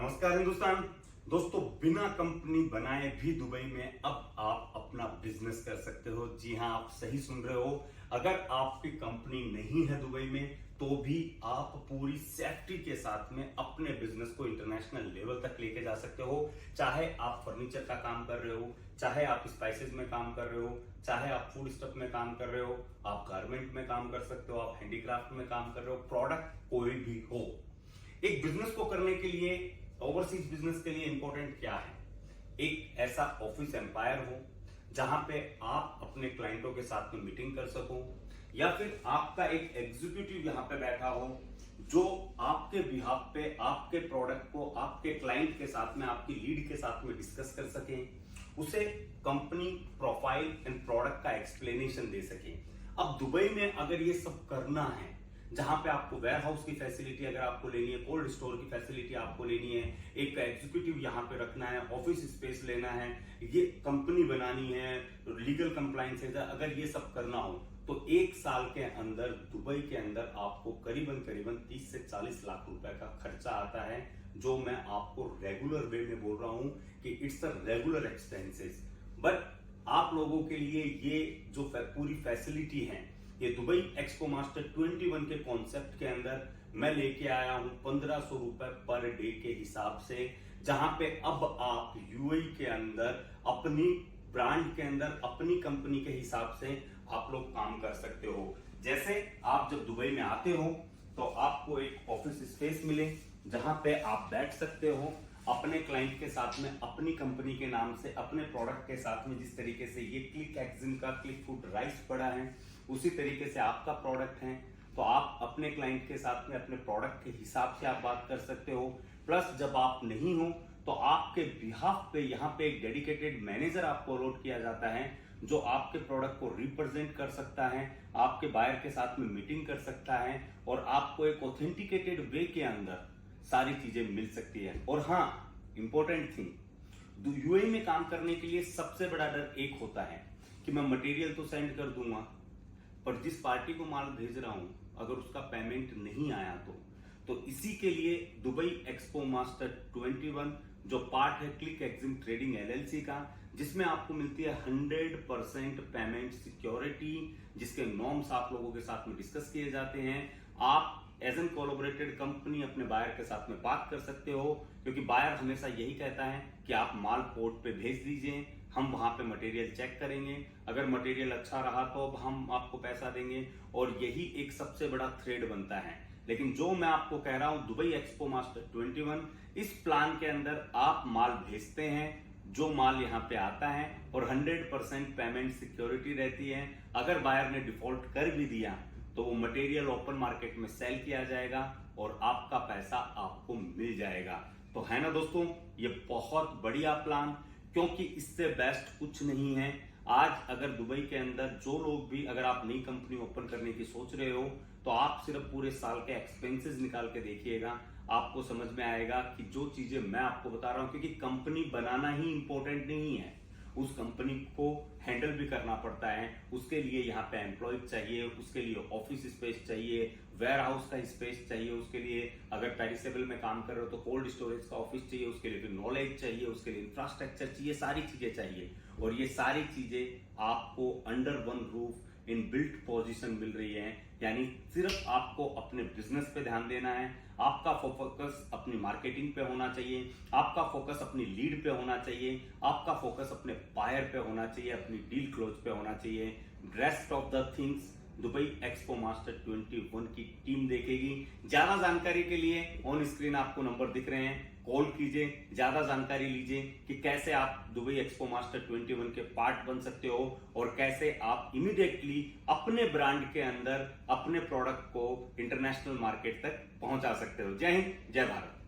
नमस्कार हिंदुस्तान। दोस्तों, बिना कंपनी बनाए भी दुबई में अब आप अपना बिजनेस कर सकते हो। जी हां, आप सही सुन रहे हो। अगर आपकी कंपनी नहीं है दुबई में तो भी आप पूरी सेफ्टी के साथ में अपने बिजनेस को इंटरनेशनल लेवल तक लेके जा सकते हो। चाहे आप फर्नीचर का काम कर रहे हो, चाहे आप स्पाइसेस में काम कर रहे हो, चाहे आप फूड स्टफ में काम कर रहे हो, आप गारमेंट में काम कर सकते हो, आप हैंडीक्राफ्ट में काम कर रहे हो, प्रोडक्ट कोई भी हो। एक बिजनेस को करने के लिए, ओवरसीज बिजनेस के लिए इंपॉर्टेंट क्या है? एक ऐसा ऑफिस एम्पायर हो जहां पे आप अपने क्लाइंटों के साथ में मीटिंग कर सको, या फिर आपका एक एग्जीक्यूटिव यहां पे बैठा हो जो आपके बिहाफ पे आपके प्रोडक्ट को आपके क्लाइंट के साथ में, आपकी लीड के साथ में डिस्कस कर सके, उसे कंपनी प्रोफाइल एंड प्रोडक्ट का एक्सप्लेनेशन दे सके। अब दुबई में अगर ये सब करना है, जहां पे आपको वेयर हाउस की फैसिलिटी अगर आपको लेनी है, कोल्ड स्टोर की फैसिलिटी आपको लेनी है, एक एग्जीक्यूटिव यहां पे रखना है, ऑफिस स्पेस लेना है, ये कंपनी बनानी है, लीगल कंप्लायंस है, अगर ये सब करना हो तो एक साल के अंदर दुबई के अंदर आपको करीबन 30 से 40 लाख रुपए का खर्चा आता है, जो मैं आपको रेगुलर वे में बोल रहा हूं कि it's a regular expenses. But आप लोगों के लिए ये जो पूरी फैसिलिटी है, ये दुबई एक्सपो मास्टर 21 के कॉन्सेप्ट के अंदर मैं लेके आया हूं 1500 रुपए पर डे के हिसाब से, जहां पे अब आप यूएई के अंदर अपनी ब्रांड के अंदर अपनी कंपनी के हिसाब से आप लोग काम कर सकते हो। जैसे आप जब दुबई में आते हो तो आपको एक ऑफिस स्पेस मिले जहां पे आप बैठ सकते हो अपने क्लाइंट के साथ में, अपनी कंपनी के नाम से, अपने प्रोडक्ट के साथ में। जिस तरीके से ये क्लिक एक्जिम का क्लिक फूड राइस पड़ा है, उसी तरीके से आपका प्रोडक्ट है, तो आप अपने क्लाइंट के साथ में अपने प्रोडक्ट के हिसाब से आप बात कर सकते हो। प्लस जब आप नहीं हो तो आपके बिहाफ पे यहाँ पे एक डेडिकेटेड मैनेजर आपको अलॉट किया जाता है, जो आपके प्रोडक्ट को रिप्रेजेंट कर सकता है, आपके बायर के साथ में मीटिंग कर सकता है, और आपको एक ऑथेंटिकेटेड वे के अंदर सारी चीजें मिल सकती है। और हाँ, इंपॉर्टेंट थिंग, यूएई में काम करने के लिए सबसे बड़ा डर एक होता है कि मैं मटेरियल तो सेंड कर दूंगा, पर जिस पार्टी को माल भेज रहा हूं अगर उसका पेमेंट नहीं आया तो इसी के लिए दुबई एक्सपो मास्टर 21 जो पार्ट है क्लिक एक्जिम ट्रेडिंग एलएलसी का, जिसमें आपको मिलती है 100% पेमेंट सिक्योरिटी, जिसके नॉर्म्स आप लोगों के साथ में डिस्कस किए जाते हैं। आप एज एन कोलैबोरेटेड कंपनी अपने बायर के साथ में बात कर सकते हो, क्योंकि बायर हमेशा यही कहता है कि आप माल पोर्ट पे भेज दीजिए, हम वहां पे मटेरियल चेक करेंगे, अगर मटेरियल अच्छा रहा तो हम आपको पैसा देंगे, और यही एक सबसे बड़ा थ्रेड बनता है। लेकिन जो मैं आपको कह रहा हूं, दुबई एक्सपो मास्टर 21 इस प्लान के अंदर आप माल भेजते हैं, जो माल यहां पे आता है, और 100% पेमेंट सिक्योरिटी रहती है। अगर बायर ने डिफॉल्ट कर भी दिया तो वो मटेरियल ओपन मार्केट में सेल किया जाएगा और आपका पैसा आपको मिल जाएगा। तो है ना दोस्तों, ये बहुत बढ़िया प्लान, क्योंकि इससे बेस्ट कुछ नहीं है। आज अगर दुबई के अंदर जो लोग भी, अगर आप नई कंपनी ओपन करने की सोच रहे हो तो आप सिर्फ पूरे साल के एक्सपेंसेस निकाल के देखिएगा, आपको समझ में आएगा कि जो चीजें मैं आपको बता रहा हूं, क्योंकि कंपनी बनाना ही इंपॉर्टेंट नहीं है, उस कंपनी को हैंडल भी करना पड़ता है। उसके लिए यहाँ पे एम्प्लॉय चाहिए, उसके लिए ऑफिस स्पेस चाहिए, वेयर हाउस का स्पेस चाहिए, उसके लिए अगर पेरिसेबल में काम कर रहे हो तो कोल्ड स्टोरेज का ऑफिस चाहिए, उसके लिए फिर नॉलेज चाहिए, उसके लिए इंफ्रास्ट्रक्चर चाहिए, सारी चीजें चाहिए। और ये सारी चीजें आपको under one roof in built position मिल रही है। यानी सिर्फ आपको अपने बिजनेस पे ध्यान देना है, आपका फोकस अपनी मार्केटिंग पे होना चाहिए, आपका फोकस अपनी लीड पे होना चाहिए, आपका फोकस अपने बायर पे होना चाहिए, अपनी डील क्लोज पे होना चाहिए। Rest of the things Dubai expo master 21 की टीम देखेगी। ज्यादा जानकारी के लिए ऑन स्क्रीन आपको नंबर दिख रहे हैं, कॉल कीजिए, ज्यादा जानकारी लीजिए कि कैसे आप दुबई एक्सपो मास्टर 21 के पार्ट बन सकते हो, और कैसे आप इमीडिएटली अपने ब्रांड के अंदर अपने प्रोडक्ट को इंटरनेशनल मार्केट तक पहुंचा सकते हो। जय हिंद, जय भारत।